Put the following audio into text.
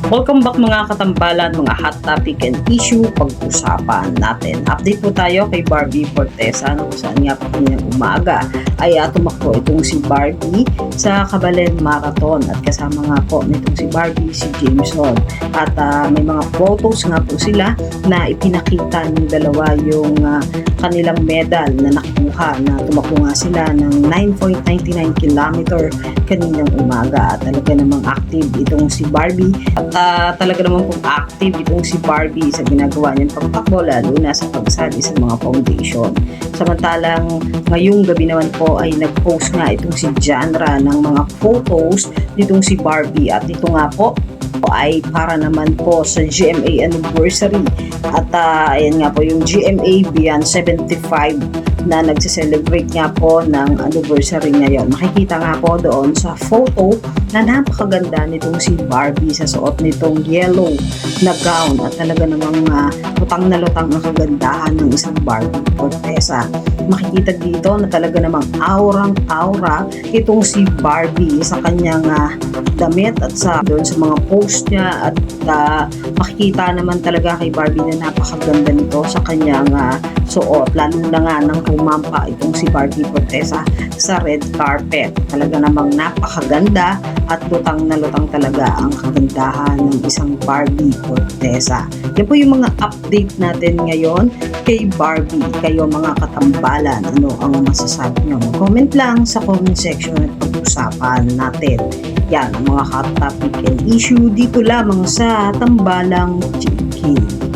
Welcome back mga katambalan, mga hot topic and issue pag-usapan natin. Update po tayo kay Barbie Fortesa kung saan nga po kanyang umaga ay tumakbo itong si Barbie sa Kabalen Marathon at kasama nga po nitong si Barbie si Jameson. At may mga photos nga po sila na ipinakita ng dalawa yung kanilang medal na nakuha na tumakbo nga sila ng 9.99 kilometer kaninang umaga at talaga namang active itong si Barbie at talaga naman pong active itong si Barbie sa ginagawa niyang pagtakbo lalo na sa pagsali sa mga foundation. Samantalang ngayong gabi naman po ay nag-post nga itong si Janra ng mga photos nitong si Barbie at ito nga po ay para naman po sa GMA anniversary at ayan nga po yung GMA Beyond 75 na nagse-celebrate nga po ng anniversary ngayon. Makikita nga po doon sa photo na napakaganda nitong si Barbie sa suot nitong yellow na gown at talaga namang lutang na lutang ang kagandahan ng isang Barbie Fortesa. Makikita dito na talaga namang aurang-aura itong si Barbie sa kanyang damit at sa doon sa mga post niya at makikita naman talaga kay Barbie na napakaganda nito sa kanyang suot lalo na nga nang rumampa itong si Barbie Fortesa sa red carpet. Talaga namang napakaganda at lutang na lutang talaga ang kagandahan ng isang Barbie Fortesa. Yan po yung mga update natin ngayon kay Barbie. Kayo mga katambalan, ano ang masasabi nyo? Comment lang sa comment section at pag-usapan natin. Yan ang mga hot topic and issue dito lamang sa Tambalang Chicken.